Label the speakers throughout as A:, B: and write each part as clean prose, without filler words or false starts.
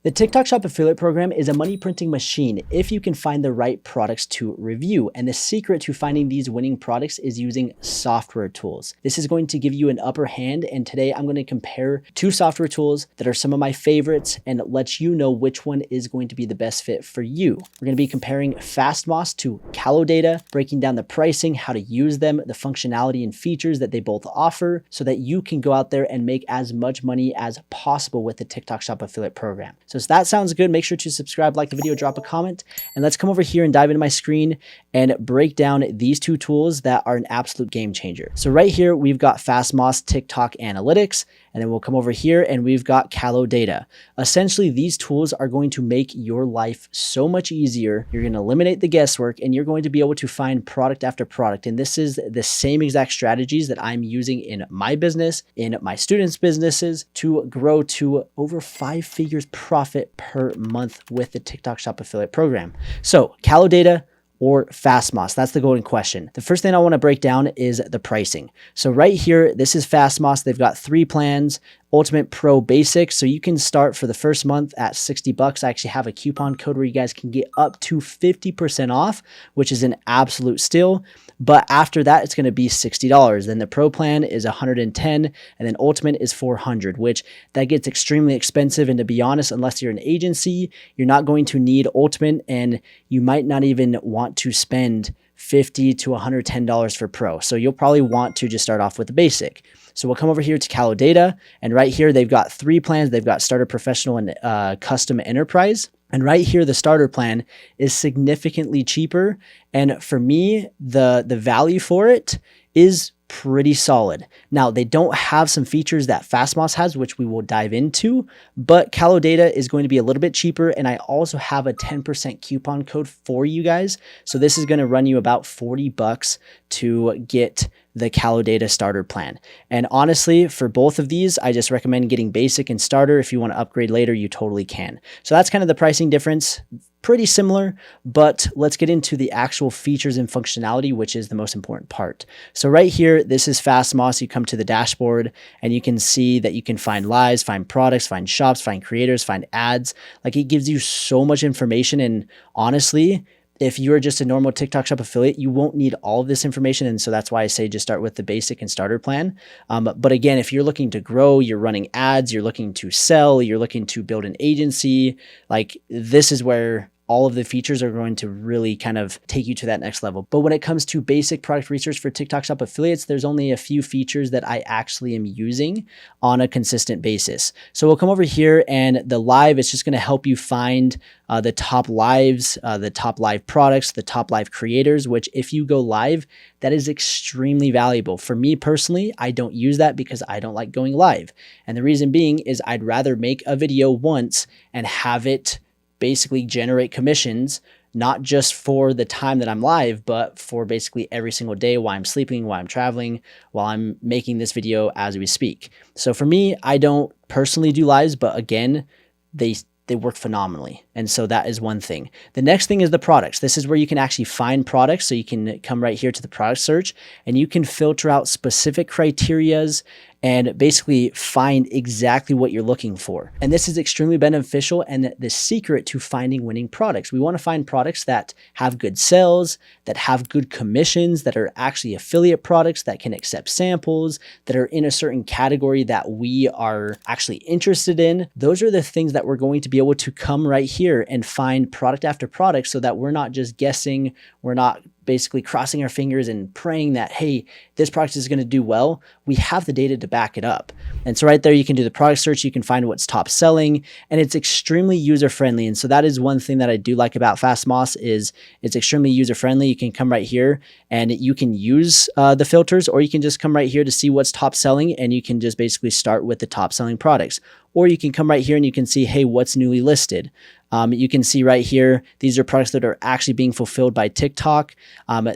A: The TikTok Shop affiliate program is a money printing machine if you can find the right products to review. And the secret to finding these winning products is using software tools. This is going to give you an upper hand. And today I'm going to compare two software tools that are some of my favorites and let you know which one is going to be the best fit for you. We're going to be comparing Fastmoss to Kalodata, breaking down the pricing, how to use them, the functionality and features that they both offer so that you can go out there and make as much money as possible with the TikTok Shop affiliate program. So if that sounds good, make sure to subscribe, like the video, drop a comment, and let's come over here and dive into my screen and break down these two tools that are an absolute game changer. So right here, we've got Fastmoss TikTok Analytics, and then we'll come over here and we've got Kalodata. Essentially, these tools are going to make your life so much easier. You're going to eliminate the guesswork and you're going to be able to find product after product. And this is the same exact strategies that I'm using in my business, in my students' businesses to grow to over 5 figures profit per month with the TikTok Shop affiliate program. So Kalodata or Fastmoss? That's the golden question. The first thing I want to break down is the pricing. So right here, this is Fastmoss. They've got 3 plans. Ultimate, Pro, Basic. So you can start for the first month at 60 bucks. I actually have a coupon code where you guys can get up to 50% off, which is an absolute steal. But after that, it's going to be $60. Then the Pro plan is 110, and then Ultimate is 400, which that gets extremely expensive. And to be honest, unless you're an agency, you're not going to need Ultimate, and you might not even want to spend $50 to $110 for Pro. So you'll probably want to just start off with the Basic. So we'll come over here to Kalodata, and right here, they've got 3 plans. They've got Starter, Professional, and Custom Enterprise. And right here, the starter plan is significantly cheaper. And for me, the value for it is pretty solid. Now, they don't have some features that Fastmoss has, which we will dive into, but Kalodata is going to be a little bit cheaper. And I also have a 10% coupon code for you guys. So this is going to run you about 40 bucks to get the Kalodata starter plan. And honestly, for both of these, I just recommend getting Basic and Starter. If you want to upgrade later, you totally can. So that's kind of the pricing difference. Pretty similar, but let's get into the actual features and functionality, which is the most important part. So right here, this is Fastmoss. You come to the dashboard and you can see that you can find lives, find products, find shops, find creators, find ads. Like, it gives you so much information. And honestly, if you're just a normal TikTok Shop affiliate, you won't need all of this information. And so that's why I say just start with the Basic and Starter plan. But again, if you're looking to grow, you're running ads, you're looking to sell, you're looking to build an agency, like, this is where all of the features are going to really kind of take you to that next level. But when it comes to basic product research for TikTok Shop affiliates, there's only a few features that I actually am using on a consistent basis. So we'll come over here, and the live, it's just going to help you find the top lives, the top live products, the top live creators, which if you go live, that is extremely valuable. For me personally, I don't use that because I don't like going live. And the reason being is I'd rather make a video once and have it basically generate commissions, not just for the time that I'm live, but for basically every single day while I'm sleeping, while I'm traveling, while I'm making this video as we speak. So for me, I don't personally do lives, but again, they work phenomenally. And so that is one thing. The next thing is the products. This is where you can actually find products. So you can come right here to the product search, and you can filter out specific criterias and basically find exactly what you're looking for. And this is extremely beneficial and the secret to finding winning products. We want to find products that have good sales, that have good commissions, that are actually affiliate products, that can accept samples, that are in a certain category that we are actually interested in. Those are the things that we're going to be able to come right here and find product after product, so that we're not just guessing, we're not basically crossing our fingers and praying that, hey, this product is going to do well. We have the data to back it up. And so right there, you can do the product search, you can find what's top selling, and it's extremely user-friendly. And so that is one thing that I do like about Fastmoss is it's extremely user-friendly. You can come right here and you can use the filters, or you can just come right here to see what's top selling, and you can just basically start with the top selling products. Or you can come right here and you can see, hey, what's newly listed? You can see right here, these are products that are actually being fulfilled by TikTok.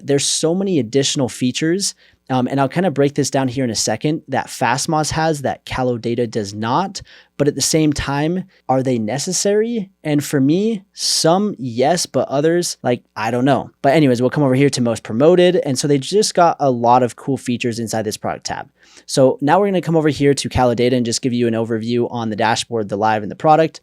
A: There's so many additional features. And I'll kind of break this down here in a second that Fastmoss has that Kalodata does not. but at the same time, are they necessary? And for me, some yes, but others, like, I don't know. But anyways, we'll come over here to most promoted. And so they just got a lot of cool features inside this product tab. So now we're going to come over here to Kalodata and just give you an overview on the dashboard, the live, and the product.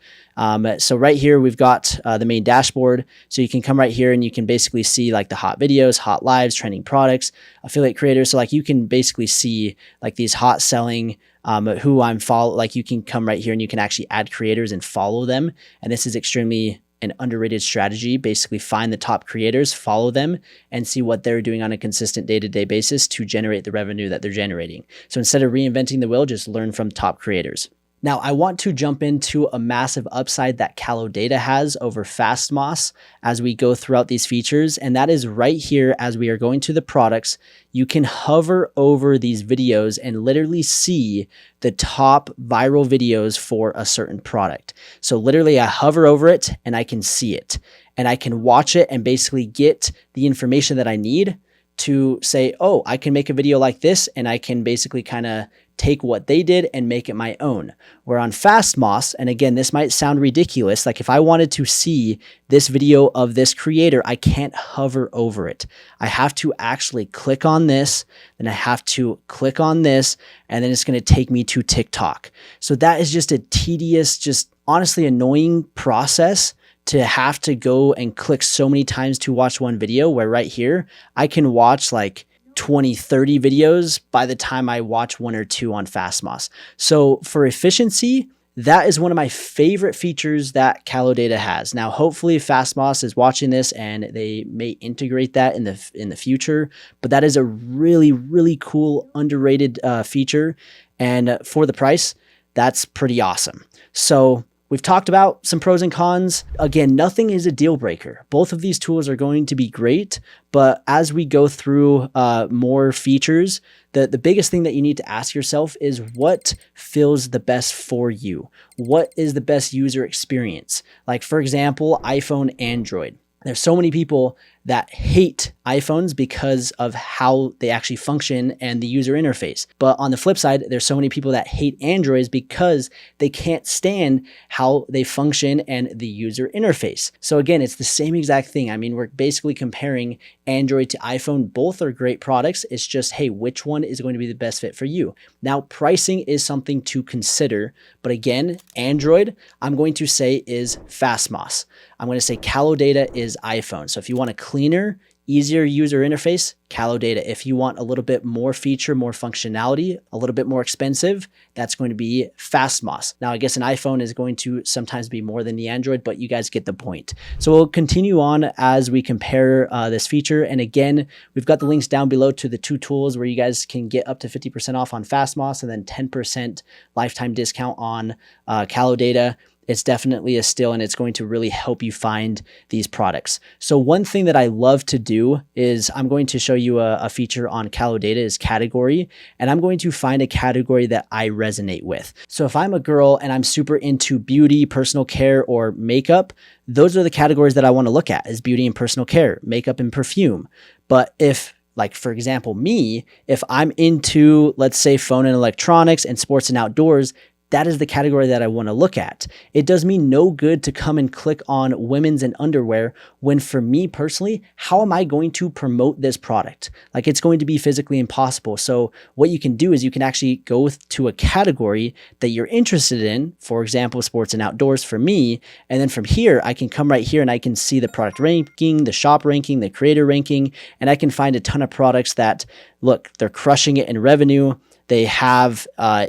A: So right here, we've got the main dashboard. So you can come right here and you can basically see like the hot videos, hot lives, trending products, affiliate creators. So like you can basically see like these hot selling, who I'm follow. Like you can come right here and you can actually add creators and follow them. And this is extremely an underrated strategy. Basically find the top creators, follow them, and see what they're doing on a consistent day-to-day basis to generate the revenue that they're generating. So instead of reinventing the wheel, just learn from top creators. Now, I want to jump into a massive upside that Kalodata has over Fastmoss as we go throughout these features, and that is right here as we are going to the products. You can hover over these videos and literally see the top viral videos for a certain product. So literally I hover over it and I can see it, and I can watch it and basically get the information that I need to say, oh, I can make a video like this, and I can basically kind of take what they did and make it my own. Where on Fastmoss, and again, this might sound ridiculous, like if I wanted to see this video of this creator, I can't hover over it. I have to actually click on this, then I have to click on this, and then it's going to take me to TikTok. So that is just a tedious, just honestly annoying process to have to go and click so many times to watch one video, where right here, I can watch like 20, 30 videos by the time I watch one or two on Fastmoss. So for efficiency, that is one of my favorite features that Kalodata has. Now, hopefully Fastmoss is watching this and they may integrate that in the future, but that is a really, really cool, underrated feature. And for the price, that's pretty awesome. So we've talked about some pros and cons. Again, nothing is a deal breaker. Both of these tools are going to be great, but as we go through more features, the biggest thing that you need to ask yourself is what feels the best for you? What is the best user experience? Like for example, iPhone, Android. There's so many people that hate iPhones because of how they actually function and the user interface. But on the flip side, there's so many people that hate Androids because they can't stand how they function and the user interface. So again, it's the same exact thing. I mean, we're basically comparing Android to iPhone. Both are great products. It's just, hey, which one is going to be the best fit for you? Now, pricing is something to consider. But again, Android, I'm going to say is Fastmoss. I'm going to say Kalodata is iPhone. So if you want a cleaner, easier user interface, Kalodata. If you want a little bit more feature, more functionality, a little bit more expensive, that's going to be Fastmoss. Now, I guess an iPhone is going to sometimes be more than the Android, but you guys get the point. So we'll continue on as we compare this feature. And again, we've got the links down below to the two tools where you guys can get up to 50% off on Fastmoss and then 10% lifetime discount on Kalodata. It's definitely a steal, and it's going to really help you find these products. So one thing that I love to do is I'm going to show you a feature on Kalodata is category, and I'm going to find a category that I resonate with. So if I'm a girl and I'm super into beauty, personal care, or makeup, those are the categories that I want to look at is beauty and personal care, makeup and perfume. But if like, for example, me, if I'm into, let's say, phone and electronics and sports and outdoors, that is the category that I want to look at. It does me no good to come and click on women's and underwear when for me personally, how am I going to promote this product? Like it's going to be physically impossible. So what you can do is you can actually go to a category that you're interested in, for example, sports and outdoors for me. And then from here, I can come right here and I can see the product ranking, the shop ranking, the creator ranking, and I can find a ton of products that, look, they're crushing it in revenue. They have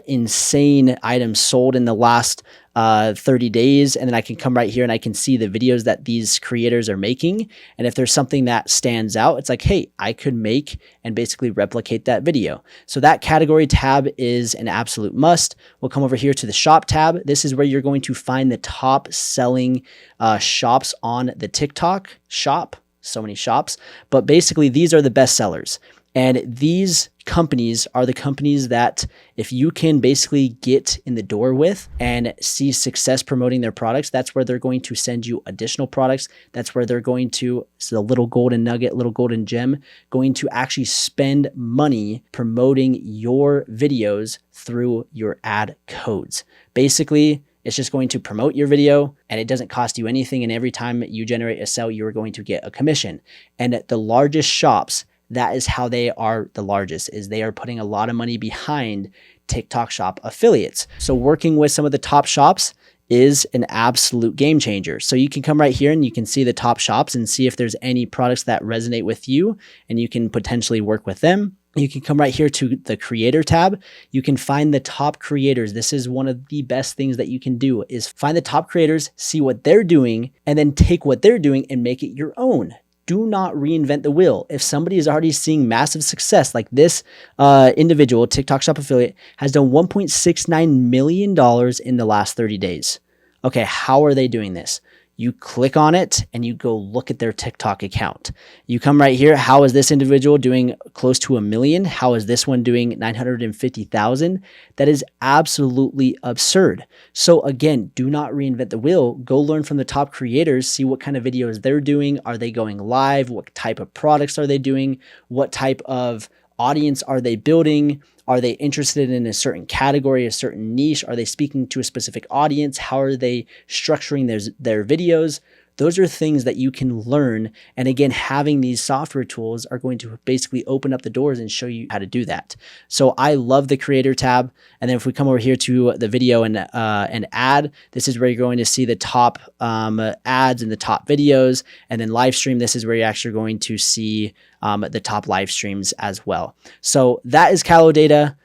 A: insane items sold in the last 30 days. And then I can come right here and I can see the videos that these creators are making. And if there's something that stands out, it's like, hey, I could make and basically replicate that video. So that category tab is an absolute must. We'll come over here to the shop tab. This is where you're going to find the top selling shops on the TikTok shop. So many shops, but basically these are the best sellers. And these companies are the companies that if you can basically get in the door with and see success promoting their products, that's where they're going to send you additional products. That's where they're going to, it's a little golden nugget, little golden gem, going to actually spend money promoting your videos through your ad codes. Basically, it's just going to promote your video and it doesn't cost you anything. And every time you generate a sale, you're going to get a commission. And the largest shops, that is how they are the largest, is they are putting a lot of money behind TikTok shop affiliates. So working with some of the top shops is an absolute game changer. So you can come right here and you can see the top shops and see if there's any products that resonate with you and you can potentially work with them. You can come right here to the creator tab. You can find the top creators. This is one of the best things that you can do, is find the top creators, see what they're doing, and then take what they're doing and make it your own. Do not reinvent the wheel. If somebody is already seeing massive success, like this individual, TikTok shop affiliate, has done $1.69 million in the last 30 days. Okay, how are they doing this? You click on it and you go look at their TikTok account. You come right here. How is this individual doing close to 1 million? How is this one doing 950,000? That is absolutely absurd. So again, do not reinvent the wheel. Go learn from the top creators, see what kind of videos they're doing. Are they going live? What type of products are they doing? What type of audience are they building? Are they interested in a certain category, a certain niche? Are they speaking to a specific audience? How are they structuring their videos? Those are things that you can learn. And again, having these software tools are going to basically open up the doors and show you how to do that. So I love the creator tab. And then if we come over here to the video and ad, this is where you're going to see the top ads and the top videos. And then live stream, this is where you're actually going to see the top live streams as well. So that is Kalodata.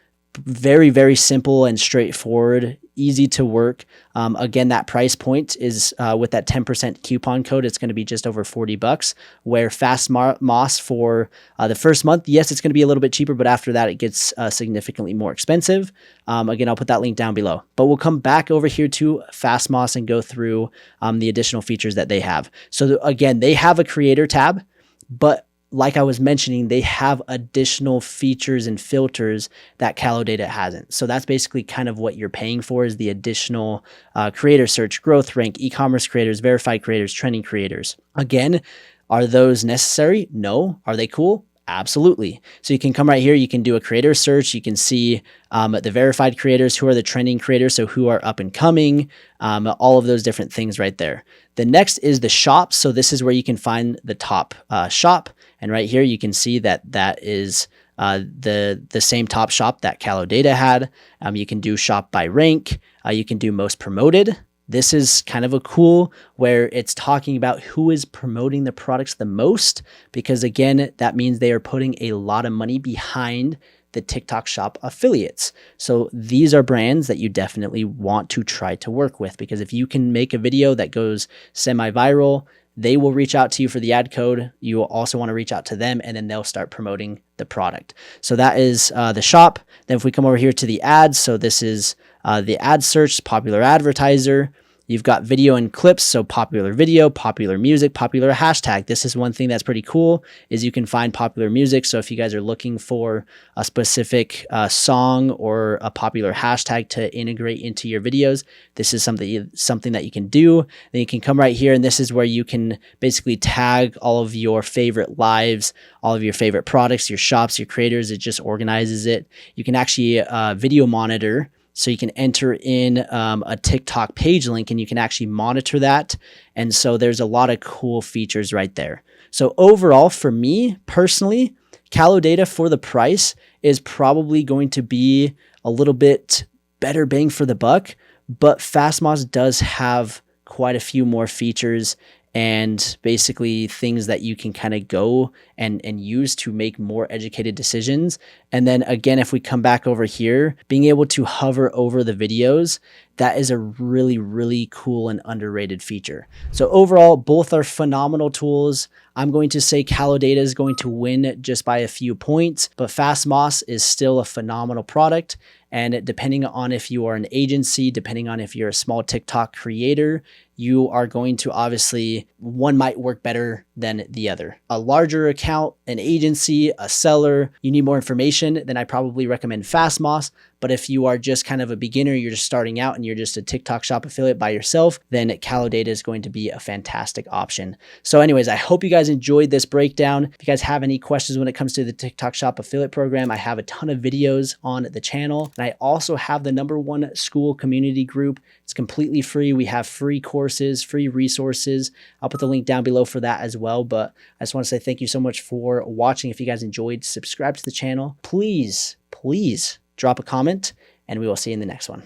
A: Very, very simple and straightforward, easy to work. Again, that price point is with that 10% coupon code, it's going to be just over $40, where Fastmoss for the first month, yes, it's going to be a little bit cheaper, but after that, it gets significantly more expensive. Again, I'll put that link down below, but we'll come back over here to Fastmoss and go through the additional features that they have. So again, they have a creator tab, but like I was mentioning, they have additional features and filters that Kalodata hasn't. So that's basically kind of what you're paying for, is the additional creator search, growth rank, e-commerce creators, verified creators, trending creators. Again, are those necessary? No. Are they cool? Absolutely. So you can come right here, you can do a creator search, you can see the verified creators, who are the trending creators, so who are up and coming, all of those different things right there. The next is the shop. So this is where you can find the top shop. And right here, you can see that that is the same top shop that Kalodata had. You can do shop by rank. You can do most promoted. This is kind of a cool where it's talking about who is promoting the products the most, because again, that means they are putting a lot of money behind the TikTok shop affiliates. So these are brands that you definitely want to try to work with, because if you can make a video that goes semi-viral, they will reach out to you for the ad code. You will also want to reach out to them, and then they'll start promoting the product. So that is the shop. Then if we come over here to the ads, so this is the ad search, popular advertiser. You've got video and clips, so popular video, popular music, popular hashtag. This is one thing that's pretty cool, is you can find popular music. So if you guys are looking for a specific song or a popular hashtag to integrate into your videos, this is something that you can do. Then you can come right here, and this is where you can basically tag all of your favorite lives, all of your favorite products, your shops, your creators. It just organizes it. You can actually video monitor. So you can enter in a TikTok page link and you can actually monitor that. And so there's a lot of cool features right there. So overall, for me personally, Kalodata for the price is probably going to be a little bit better bang for the buck, but Fastmoss does have quite a few more features and basically things that you can kind of go and use to make more educated decisions. And then again, if we come back over here, being able to hover over the videos, that is a really, really cool and underrated feature. So overall, both are phenomenal tools. I'm going to say Kalodata is going to win just by a few points, but Fastmoss is still a phenomenal product. And depending on if you are an agency, depending on if you're a small TikTok creator, you are going to obviously, one might work better than the other. A larger account, an agency, a seller, you need more information, then I probably recommend Fastmoss. But if you are just kind of a beginner, you're just starting out and you're just a TikTok shop affiliate by yourself, then Kalodata is going to be a fantastic option. So anyways, I hope you guys enjoyed this breakdown. If you guys have any questions when it comes to the TikTok shop affiliate program, I have a ton of videos on the channel. And I also have the #1 school community group. It's completely free. We have free courses, free resources. I'll put the link down below for that as well. But I just want to say thank you so much for watching. If you guys enjoyed, subscribe to the channel. Please drop a comment, and we will see you in the next one.